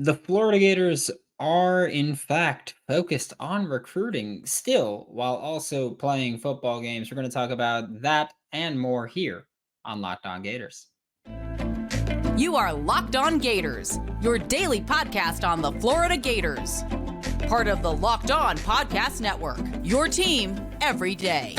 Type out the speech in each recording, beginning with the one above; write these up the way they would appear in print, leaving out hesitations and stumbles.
The Florida Gators are, in fact, focused on recruiting still while also playing football games. We're going to talk about that and more here on Locked On Gators. You are Locked On Gators, your daily podcast on the Florida Gators. Part of the Locked On Podcast Network, your team every day.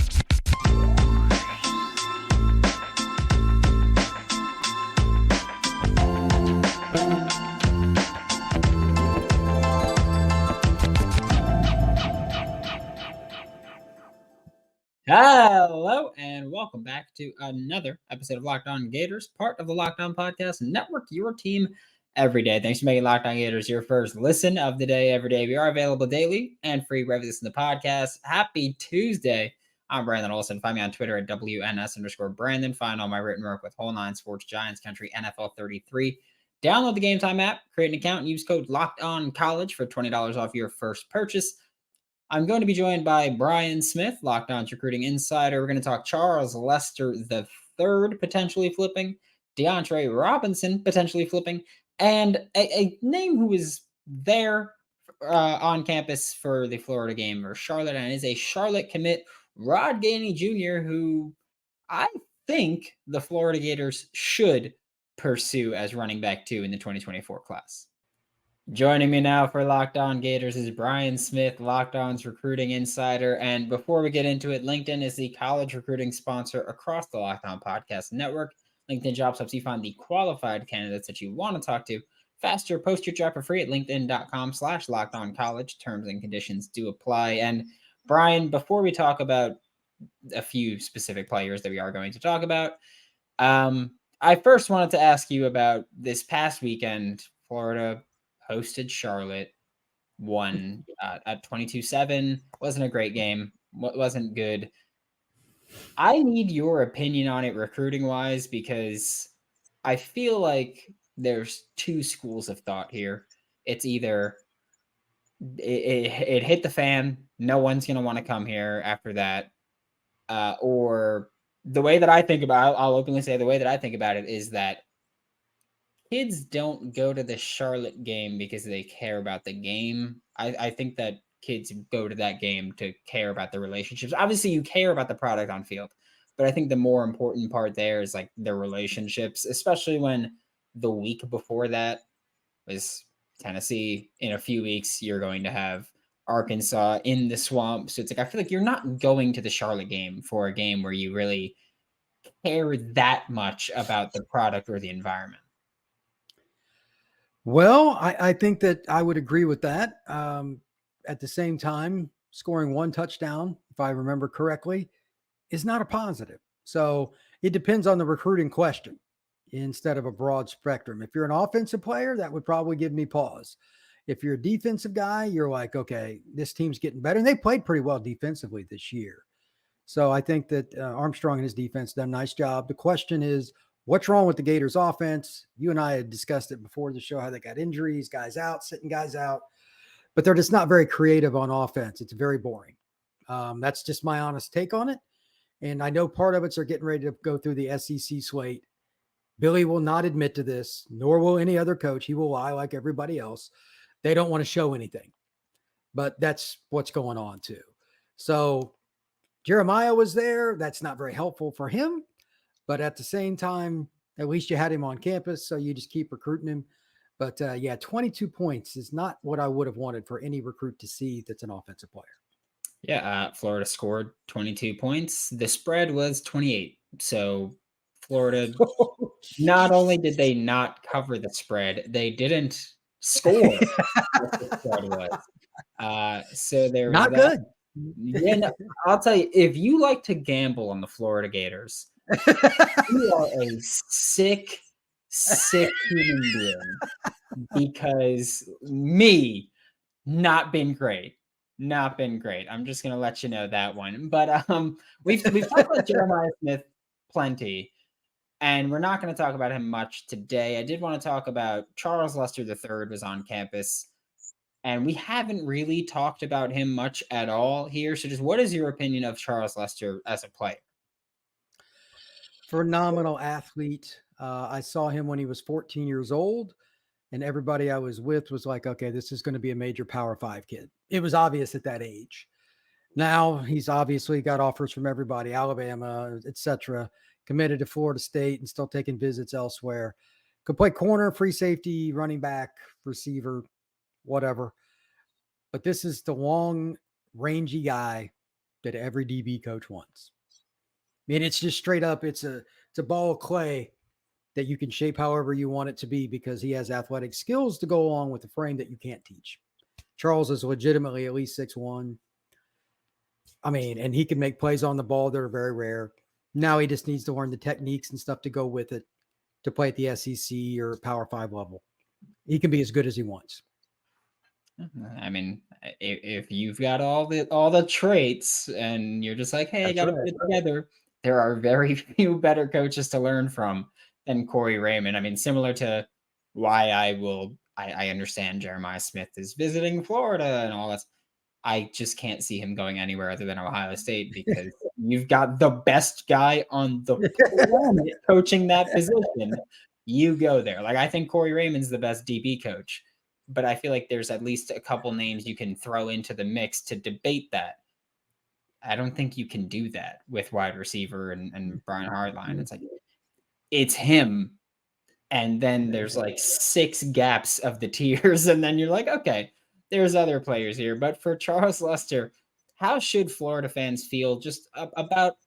Hello and welcome back to another episode of Locked On Gators, part of the Locked On Podcast Network, your team every day. Thanks for making Locked On Gators your first listen of the day every day. We are available daily and free wherever you listen to the podcast. Happy Tuesday. I'm Brandon Olsen. Find me on Twitter at WNS_Brandon. Find all my written work with Whole Nine Sports, Giants Country, NFL 33. Download the Game Time app, create an account, and use code Locked On College for $20 off your first purchase. I'm going to be joined by Brian Smith, Locked On's recruiting insider. We're going to talk Charles Lester III potentially flipping, DeAndre Robinson potentially flipping, and a name who is there on campus for the Florida game or Charlotte and is a Charlotte commit, Rod Gainey Jr., who I think the Florida Gators should pursue as running back 2 in the 2024 class. Joining me now for Locked On Gators is Brian Smith, Locked On's recruiting insider. And before we get into it, LinkedIn is the college recruiting sponsor across the Locked On Podcast Network. LinkedIn Jobs helps you find the qualified candidates that you want to talk to faster. Post your job for free at linkedin.com/LockedOnCollege. Terms and conditions do apply. And Brian, before we talk about a few specific players that we are going to talk about, I first wanted to ask you about this past weekend. Florida hosted Charlotte, won at 22-7. Wasn't a great game. Wasn't good. I need your opinion on it recruiting-wise because I feel like there's two schools of thought here. It's either it hit the fan, no one's going to want to come here after that, or the way that I think about it, I'll openly say the way that I think about it is that kids don't go to the Charlotte game because they care about the game. I think that kids go to that game to care about the relationships. Obviously, you care about the product on field, but I think the more important part there is like the relationships, especially when the week before that was Tennessee. In a few weeks, you're going to have Arkansas in the swamp. So it's like, I feel like you're not going to the Charlotte game for a game where you really care that much about the product or the environment. Well, I think that I would agree with that. At the same time, scoring one touchdown, if I remember correctly, is not a positive. So it depends on the recruiting question instead of a broad spectrum. If you're an offensive player, that would probably give me pause. If you're a defensive guy, you're like, okay, this team's getting better. And they played pretty well defensively this year. So I think that Armstrong and his defense done a nice job. The question is, what's wrong with the Gators offense? You and I had discussed it before the show, how they got injuries, guys out, sitting guys out, but they're just not very creative on offense. It's very boring. That's just my honest take on it. And I know part of it's they're getting ready to go through the SEC slate. Billy will not admit to this, nor will any other coach. He will lie like everybody else. They don't want to show anything, but that's what's going on too. So Jeremiah was there. That's not very helpful for him. But at the same time, at least you had him on campus, so you just keep recruiting him. But 22 points is not what I would have wanted for any recruit to see that's an offensive player. Yeah, Florida scored 22 points. The spread was 28. So Florida, not only did they not cover the spread, they didn't score what the spread was. So there was not that. Good. Yeah, no, I'll tell you, if you like to gamble on the Florida Gators, you are a sick human being because not been great. I'm just gonna let you know that one. But we've talked about Jeremiah Smith plenty, and we're not going to talk about him much today. I did want to talk about Charles Lester III was on campus, and we haven't really talked about him much at all here. So just what is your opinion of Charles Lester as a player? Phenomenal athlete. I saw him when he was 14 years old. and everybody I was with was like, okay, this is going to be a major Power 5 kid. It was obvious at that age. Now he's obviously got offers from everybody, Alabama, etc., committed to Florida State and still taking visits elsewhere. Could play corner, free safety, running back, receiver, whatever. But this is the long, rangy guy that every DB coach wants. I mean, it's just straight up, it's a ball of clay that you can shape however you want it to be because he has athletic skills to go along with the frame that you can't teach. Charles is legitimately at least 6'1". I mean, and he can make plays on the ball that are very rare. Now he just needs to learn the techniques and stuff to go with it to play at the SEC or Power 5 level. He can be as good as he wants. I mean, if you've got all the traits and you're just like, hey, I got to put it together, there are very few better coaches to learn from than Corey Raymond. I mean, similar to why I understand Jeremiah Smith is visiting Florida and all that. I just can't see him going anywhere other than Ohio State because you've got the best guy on the planet coaching that position. You go there. Like, I think Corey Raymond's the best DB coach, but I feel like there's at least a couple names you can throw into the mix to debate that. I don't think you can do that with wide receiver and Brian Hardline. It's like, it's him. And then there's like 6 gaps of the tiers. And then you're like, okay, there's other players here. But for Charles Lester, how should Florida fans feel just about,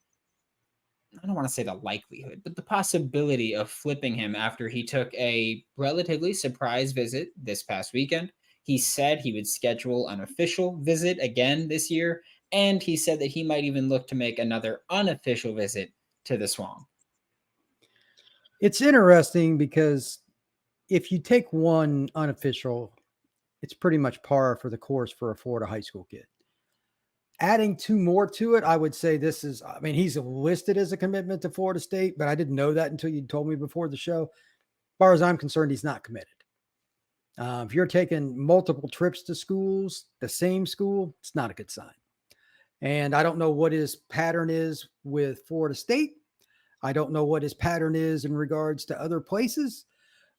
I don't want to say the likelihood, but the possibility of flipping him after he took a relatively surprise visit this past weekend? He said he would schedule an official visit again this year. And he said that he might even look to make another unofficial visit to the Swamp. It's interesting because if you take one unofficial, it's pretty much par for the course for a Florida high school kid. Adding 2 more to it, I would say this is, I mean, he's listed as a commitment to Florida State, but I didn't know that until you told me before the show. As far as I'm concerned, he's not committed. If you're taking multiple trips to schools, the same school, it's not a good sign. And I don't know what his pattern is with Florida State. I don't know what his pattern is in regards to other places,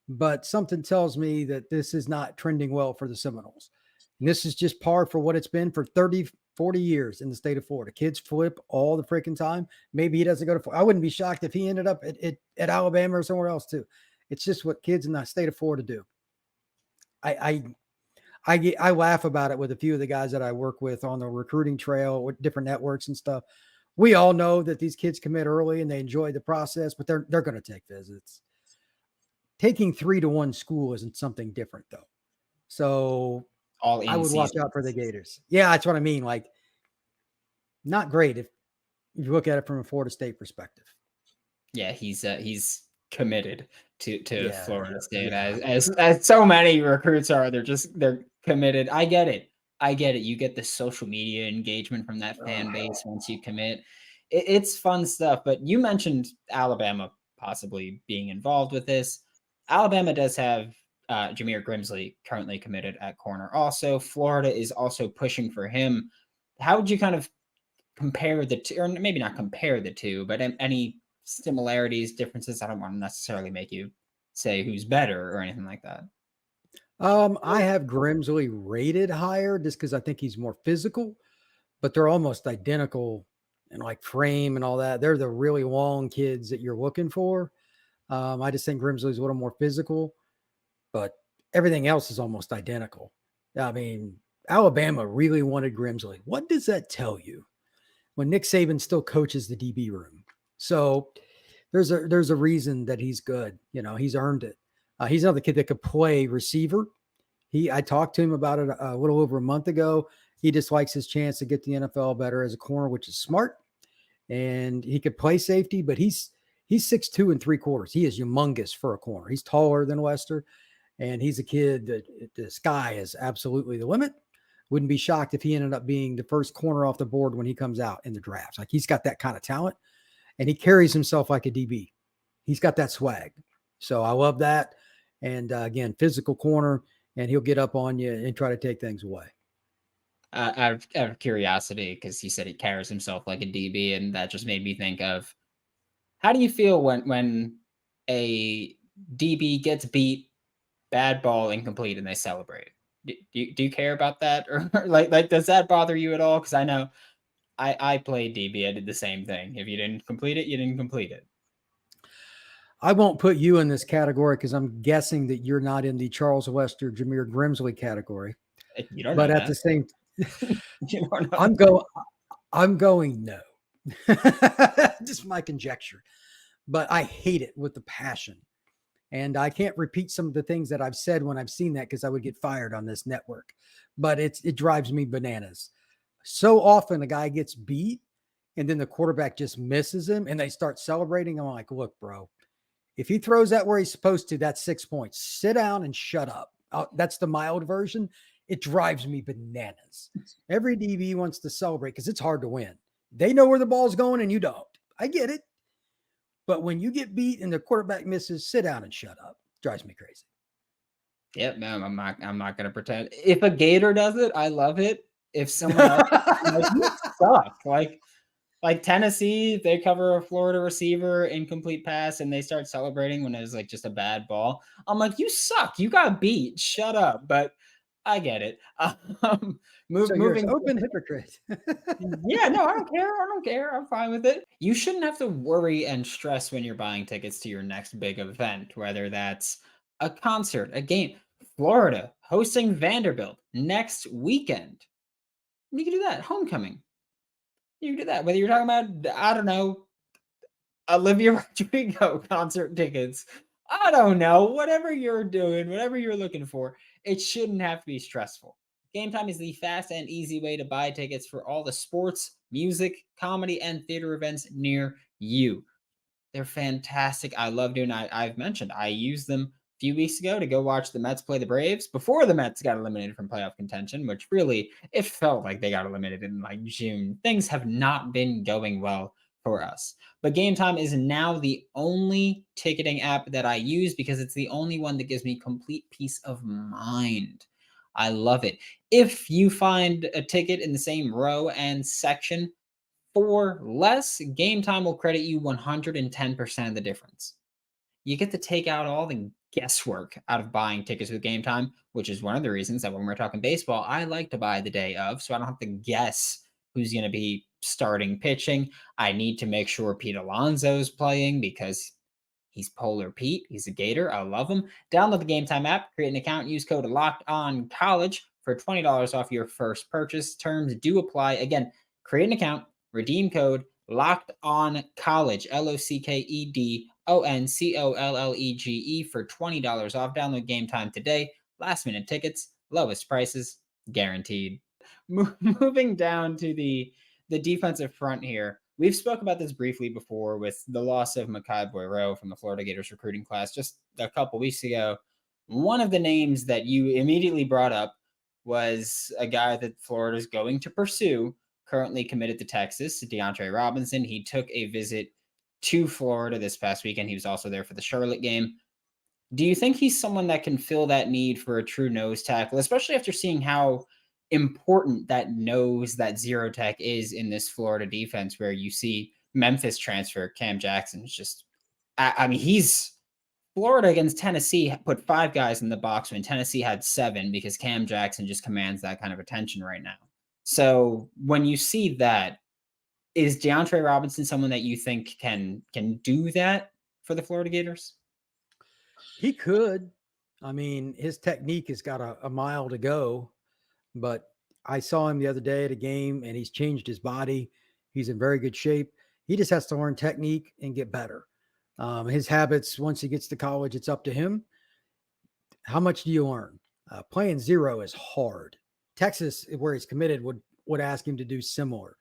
but something tells me that this is not trending well for the Seminoles. And this is just par for what it's been for 30, 40 years in the state of Florida. Kids flip all the freaking time. Maybe he doesn't go to Florida. I wouldn't be shocked if he ended up at Alabama or somewhere else too. It's just what kids in the state of Florida do. I laugh about it with a few of the guys that I work with on the recruiting trail with different networks and stuff. We all know that these kids commit early and they enjoy the process, but they're going to take visits. Taking 3 to 1 school isn't something different though. So I would watch out for the Gators. Yeah, that's what I mean. Like, not great if you look at it from a Florida State perspective. Yeah, he's committed to Florida State as so many recruits are. They're committed. I get it. You get the social media engagement from that fan base once you commit. It's fun stuff. But you mentioned Alabama possibly being involved with this. Alabama does have Jameer Grimsley currently committed at corner. Also, Florida is also pushing for him. How would you kind of compare the two, or maybe not compare the two, but any similarities, differences? I don't want to necessarily make you say who's better or anything like that. I have Grimsley rated higher just because I think he's more physical, but they're almost identical in like frame and all that. They're the really long kids that you're looking for. I just think Grimsley's a little more physical, but everything else is almost identical. I mean, Alabama really wanted Grimsley. What does that tell you when Nick Saban still coaches the DB room? So there's a reason that he's good. You know, he's earned it. He's another kid that could play receiver. I talked to him about it a little over a month ago. He just likes his chance to get the NFL better as a corner, which is smart. And he could play safety, but he's 6'2" 3/4. He is humongous for a corner. He's taller than Lester, and he's a kid that the sky is absolutely the limit. Wouldn't be shocked if he ended up being the first corner off the board when he comes out in the drafts. Like, he's got that kind of talent, and he carries himself like a DB. He's got that swag. So I love that. And again, physical corner, and he'll get up on you and try to take things away. Out of curiosity, because he said he carries himself like a DB, and that just made me think of, how do you feel when a DB gets beat bad ball, incomplete, and they celebrate. Do you care about that? Or like, does that bother you at all? Because I know I played DB. I did the same thing. If you didn't complete it, you didn't complete it. I won't put you in this category because I'm guessing that you're not in the Charles West or Jameer Grimsley category. You don't But know at that. the same, You don't know I'm going no. Just my conjecture. But I hate it with the passion. And I can't repeat some of the things that I've said when I've seen that because I would get fired on this network. But it drives me bananas. So often a guy gets beat and then the quarterback just misses him and they start celebrating. I'm like, look, bro, if he throws that where he's supposed to, that's 6 points. Sit down and shut up. That's the mild version. It drives me bananas. Every DB wants to celebrate because it's hard to win. They know where the ball's going and you don't. I get it. But when you get beat and the quarterback misses, sit down and shut up. Drives me crazy. Yep, no, I'm not gonna pretend. If a Gator does it, I love it. If someone else, like, you suck. Like Tennessee, they cover a Florida receiver, incomplete pass, and they start celebrating when it was like just a bad ball. I'm like, you suck. You got beat. Shut up. But I get it. So you're an Moving. open hypocrite. Yeah, no, I don't care. I don't care. I'm fine with it. You shouldn't have to worry and stress when you're buying tickets to your next big event, whether that's a concert, a game. Florida hosting Vanderbilt next weekend. You can do that. Homecoming. You can do that. Whether you're talking about, I don't know, Olivia Rodrigo concert tickets. I don't know. Whatever you're doing, whatever you're looking for, it shouldn't have to be stressful. Game Time is the fast and easy way to buy tickets for all the sports, music, comedy, and theater events near you. They're fantastic. I love doing it. I've mentioned I used them a few weeks ago to go watch the Mets play the Braves before the Mets got eliminated from playoff contention, which really, it felt like they got eliminated in like June. Things have not been going well for us. But Game Time is now the only ticketing app that I use because it's the only one that gives me complete peace of mind. I love it. If you find a ticket in the same row and section for less, Game Time will credit you 110% of the difference. You get to take out all the guesswork out of buying tickets with Game Time, which is one of the reasons that when we're talking baseball, I like to buy the day of, so I don't have to guess who's going to be starting pitching. I need to make sure Pete Alonso's playing because he's Polar Pete. He's a Gator. I love him. Download the Game Time app, create an account, use code LOCKEDONCollege for $20 off your first purchase. Terms do apply. Again, create an account, redeem code LOCKEDONCollege, LOCKEDONCOLLEGE for $20 off. Download Game Time today. Last minute tickets, lowest prices, guaranteed. Moving down to the defensive front here. We've spoke about this briefly before with the loss of Mekhi Boyroe from the Florida Gators recruiting class just a couple weeks ago. One of the names that you immediately brought up was a guy that Florida is going to pursue, currently committed to Texas, DeAndre Robinson. He took a visit to Florida this past weekend. He was also there for the Charlotte game. Do you think he's someone that can fill that need for a true nose tackle, especially after seeing how important that nose, that zero tech is in this Florida defense, where you see Memphis transfer Cam Jackson is just, I mean, he's Florida against Tennessee put 5 guys in the box when Tennessee had 7 because Cam Jackson just commands that kind of attention right now. So when you see that, is DeAndre Robinson someone that you think can do that for the Florida Gators? He could. I mean, his technique has got a mile to go. But I saw him the other day at a game and he's changed his body. He's in very good shape. He just has to learn technique and get better. His habits, once he gets to college, it's up to him. How much do you learn? Playing zero is hard. Texas, where he's committed, would ask him to do similar.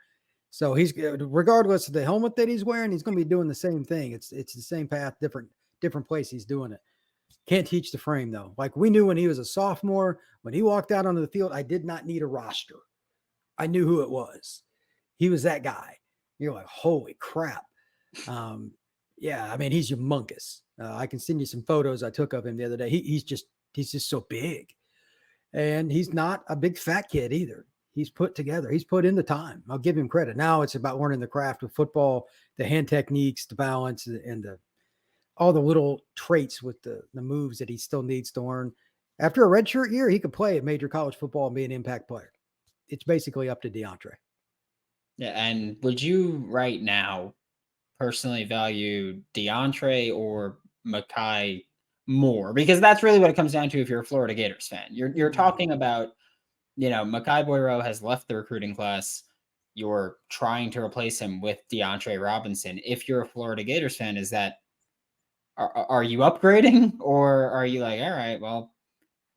So he's, regardless of the helmet that he's wearing, he's going to be doing the same thing. It's the same path, different place he's doing it. Can't teach the frame, though. Like we knew when he was a sophomore, when he walked out onto the field, I did not need a roster. I knew who it was. He was that guy. You're like, holy crap. Yeah, I mean, he's humongous. I can send you some photos I took of him the other day. He's just so big. And he's not a big fat kid either. He's put together. He's put in the time. I'll give him credit. Now it's about learning the craft of football, the hand techniques, the balance, and all the little traits with the moves that he still needs to learn. After a redshirt year, he could play at major college football and be an impact player. It's basically up to DeAndre. Yeah, and would you right now personally value DeAndre or Mekhi more? Because that's really what it comes down to if you're a Florida Gators fan. You're talking about, Mekhi Boyro has left the recruiting class. You're trying to replace him with DeAndre Robinson. If you're a Florida Gators fan, are you upgrading, or are you like, all right, well,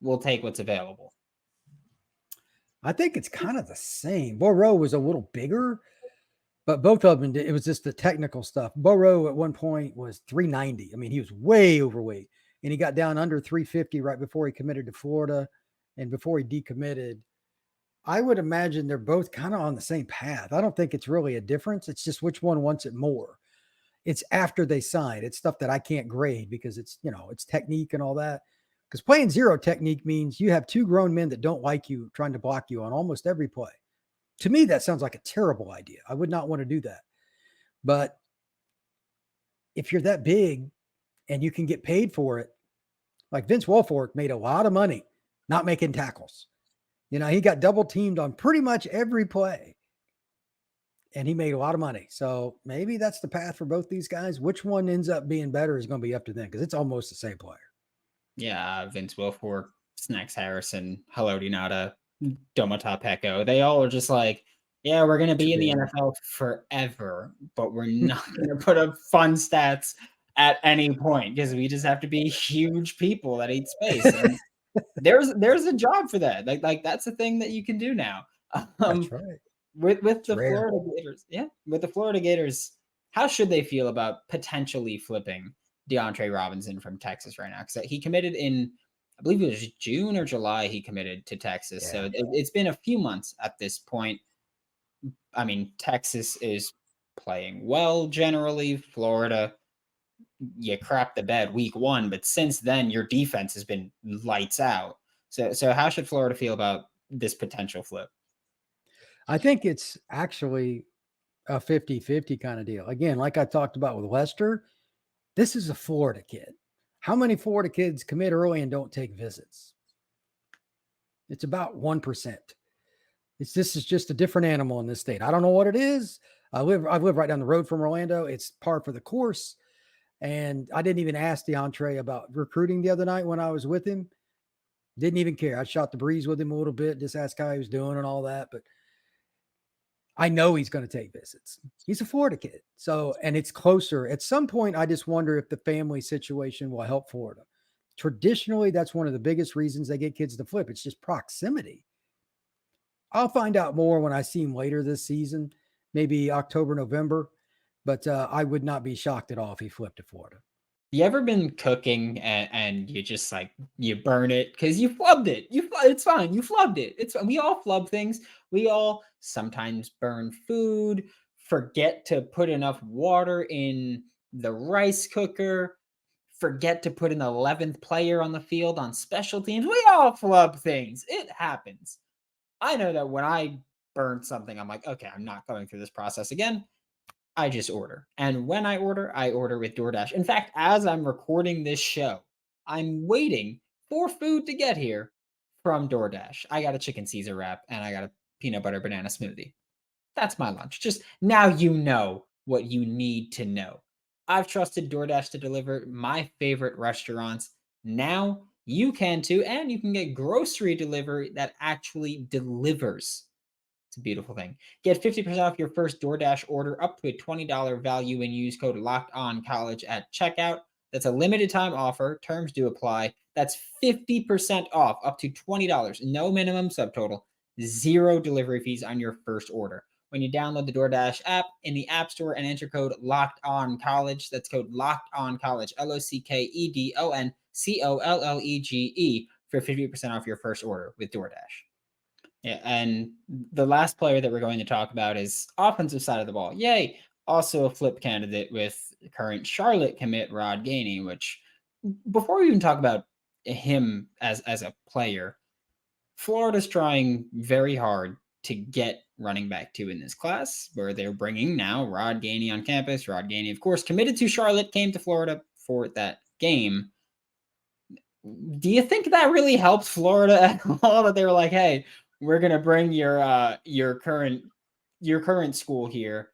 we'll take what's available? I think it's kind of the same. Boyro was a little bigger, but both of them, it was just the technical stuff. Boyro at one point was 390. I mean, he was way overweight, and he got down under 350 right before he committed to Florida and before he decommitted. I would imagine they're both kind of on the same path. I don't think it's really a difference. It's just which one wants it more. It's after they sign. It's stuff that I can't grade because it's, it's technique and all that. Because playing zero technique means you have two grown men that don't like you trying to block you on almost every play. To me, that sounds like a terrible idea. I would not want to do that. But if you're that big and you can get paid for it, like Vince Wilfork made a lot of money not making tackles. He got double teamed on pretty much every play and he made a lot of money. So maybe that's the path for both these guys. Which one ends up being better is going to be up to them because it's almost the same player. Yeah, Vince Wilfork, Snacks Harrison, Haloti Ngata, Domata Peko. They all are just like, yeah, we're going to be in the NFL forever, but we're not going to put up fun stats at any point because we just have to be huge people that eat space. And there's a job for that. Like that's a thing that you can do now. That's right. With the Florida Gators, with the Florida Gators, how should they feel about potentially flipping DeAndre Robinson from Texas right now? Because he committed in, I believe it was June or July, he committed to Texas. Yeah. So it's been a few months at this point. I mean, Texas is playing well generally. Florida, you crap the bed week one, but since then your defense has been lights out. So how should Florida feel about this potential flip? I think it's actually a 50-50 kind of deal. Again, like I talked about with Lester, this is a Florida kid. How many Florida kids commit early and don't take visits? It's about 1%. This is just a different animal in this state. I don't know what it is. I live right down the road from Orlando. It's par for the course. And I didn't even ask DeAndre about recruiting the other night when I was with him. Didn't even care. I shot the breeze with him a little bit, just asked how he was doing and all that. But I know he's going to take visits. He's a Florida kid. So, and it's closer. At some point, I just wonder if the family situation will help Florida. Traditionally, that's one of the biggest reasons they get kids to flip. It's just proximity. I'll find out more when I see him later this season, maybe October, November. But I would not be shocked at all if he flipped to Florida. You ever been cooking and you just like, you burn it because you flubbed it? It's fine. You flubbed it. It's fine. We all flub things. We all sometimes burn food, forget to put enough water in the rice cooker, forget to put an 11th player on the field on special teams. We all flub things. It happens. I know that when I burn something, I'm like, okay, I'm not going through this process again. I just order. And when I order with DoorDash. In fact, as I'm recording this show, I'm waiting for food to get here from DoorDash. I got a chicken Caesar wrap and I got a peanut butter banana smoothie. That's my lunch. Just now you know what you need to know. I've trusted DoorDash to deliver my favorite restaurants. Now you can too, and you can get grocery delivery that actually delivers. It's a beautiful thing. Get 50% off your first DoorDash order up to a $20 value when you use code LOCKEDONCollege at checkout. That's a limited time offer. Terms do apply. That's 50% off up to $20. No minimum subtotal. 0 delivery fees on your first order. When you download the DoorDash app in the App Store and enter code LOCKEDONCollege, that's code LOCKEDONCollege, LOCKEDONCOLLEGE for 50% off your first order with DoorDash. Yeah, and the last player that we're going to talk about is offensive side of the ball. Yay! Also a flip candidate with current Charlotte commit Rod Gainey, which before we even talk about him as a player, Florida's trying very hard to get running back 2 in this class, where they're bringing now Rod Gainey on campus. Rod Gainey, of course, committed to Charlotte, came to Florida for that game. Do you think that really helped Florida at all? That they were like, "Hey, we're gonna bring your current school here.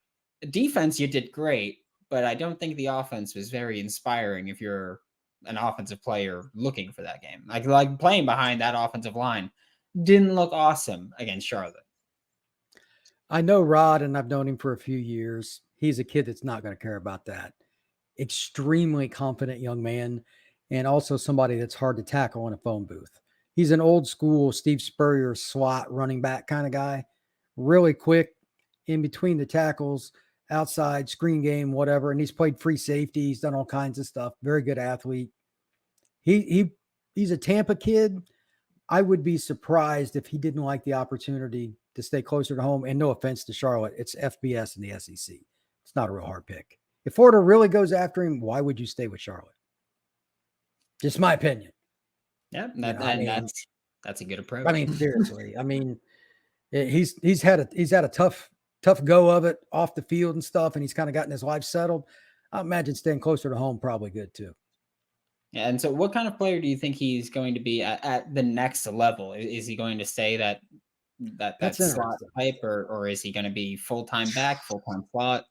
Defense, you did great, but I don't think the offense was very inspiring if you're an offensive player looking for that game. Like playing behind that offensive line didn't look awesome against Charlotte." I know Rod, and I've known him for a few years. He's a kid that's not going to care about that. Extremely confident young man, and also somebody that's hard to tackle in a phone booth. He's an old school Steve Spurrier slot running back kind of guy, really quick in between the tackles, outside screen game, whatever. And he's played free safety. He's done all kinds of stuff. Very good athlete. He's a Tampa kid. I would be surprised if he didn't like the opportunity to stay closer to home. And no offense to Charlotte, it's FBS in the SEC. It's not a real hard pick. If Florida really goes after him, why would you stay with Charlotte? Just my opinion. Yeah, that's a good approach. I mean, seriously. I mean, he's had a tough go of it off the field and stuff, and he's kind of gotten his life settled. I imagine staying closer to home probably good too. Yeah, and so what kind of player do you think he's going to be at the next level? Is he going to stay that slot type, or is he going to be full-time back, full-time slot?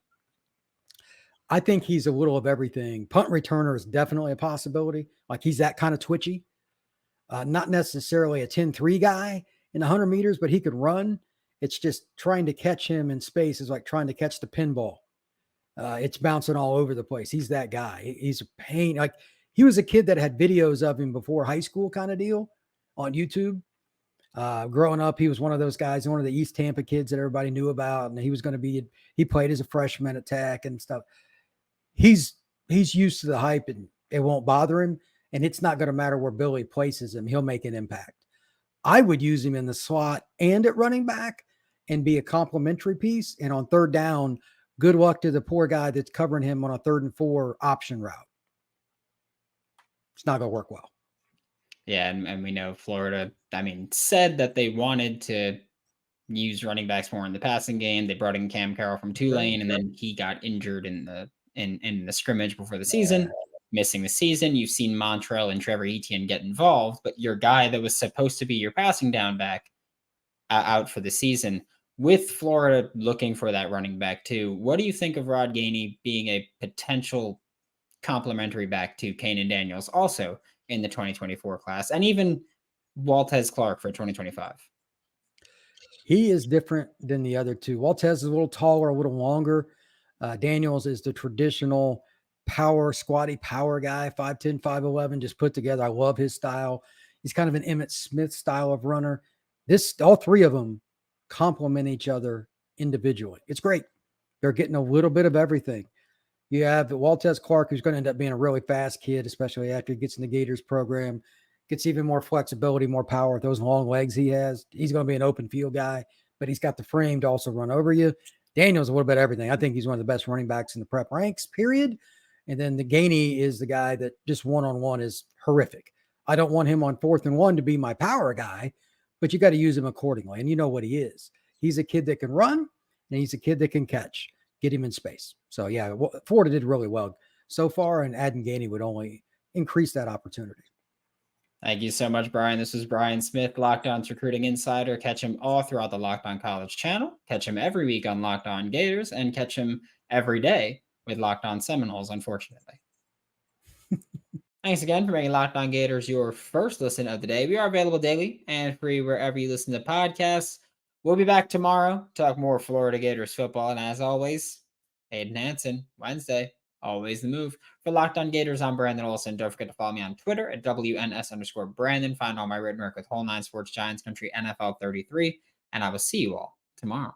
I think he's a little of everything. Punt returner is definitely a possibility. Like he's that kind of twitchy. Not necessarily a 10-3 guy in 100 meters, but he could run. It's just trying to catch him in space is like trying to catch the pinball. It's bouncing all over the place. He's that guy. He's a pain. Like he was a kid that had videos of him before high school kind of deal on YouTube. Growing up, he was one of those guys, one of the East Tampa kids that everybody knew about. And he played as a freshman at Tech and stuff. He's used to the hype and it won't bother him. And it's not going to matter where Billy places him. He'll make an impact. I would use him in the slot and at running back and be a complimentary piece. And on third down, good luck to the poor guy that's covering him on a 3rd and 4 option route. It's not going to work well. Yeah, and we know Florida, said that they wanted to use running backs more in the passing game. They brought in Cam Carroll from Tulane, and then he got injured in the scrimmage before the season, missing the season. You've seen Montrell and Trevor Etienne get involved, but your guy that was supposed to be your passing down back out for the season. With Florida looking for that running back too, what do you think of Rod Gainey being a potential complementary back to Kanan Daniels also in the 2024 class, and even Waltez Clark for 2025? He is different than the other two. Waltez is a little taller, a little longer. Daniels is the traditional squatty power guy, 5'10", 5'11", just put together. I love his style. He's kind of an Emmitt Smith style of runner. All three of them complement each other individually. It's great. They're getting a little bit of everything. You have Waltez Clark, who's going to end up being a really fast kid, especially after he gets in the Gators program, gets even more flexibility, more power with those long legs he has. He's going to be an open field guy, but he's got the frame to also run over you. Daniel's a little bit of everything. I think he's one of the best running backs in the prep ranks, period. And then the Gainey is the guy that just one-on-one is horrific. I don't want him on 4th and 1 to be my power guy, but you got to use him accordingly. And you know what he is. He's a kid that can run, and he's a kid that can catch. Get him in space. So, yeah, Florida did really well so far, and adding Gainey would only increase that opportunity. Thank you so much, Brian. This was Brian Smith, Locked On's Recruiting Insider. Catch him all throughout the Locked On College channel. Catch him every week on Locked On Gators, and catch him every day with Locked On Seminoles, unfortunately. Thanks again for making Locked On Gators your first listen of the day. We are available daily and free wherever you listen to podcasts. We'll be back tomorrow to talk more Florida Gators football. And as always, Hayden Hansen, Wednesday, always the move. For Locked On Gators, I'm Brandon Olsen. Don't forget to follow me on Twitter at WNS_Brandon. Find all my written work with Whole 9 Sports, Giants Country, NFL 33. And I will see you all tomorrow.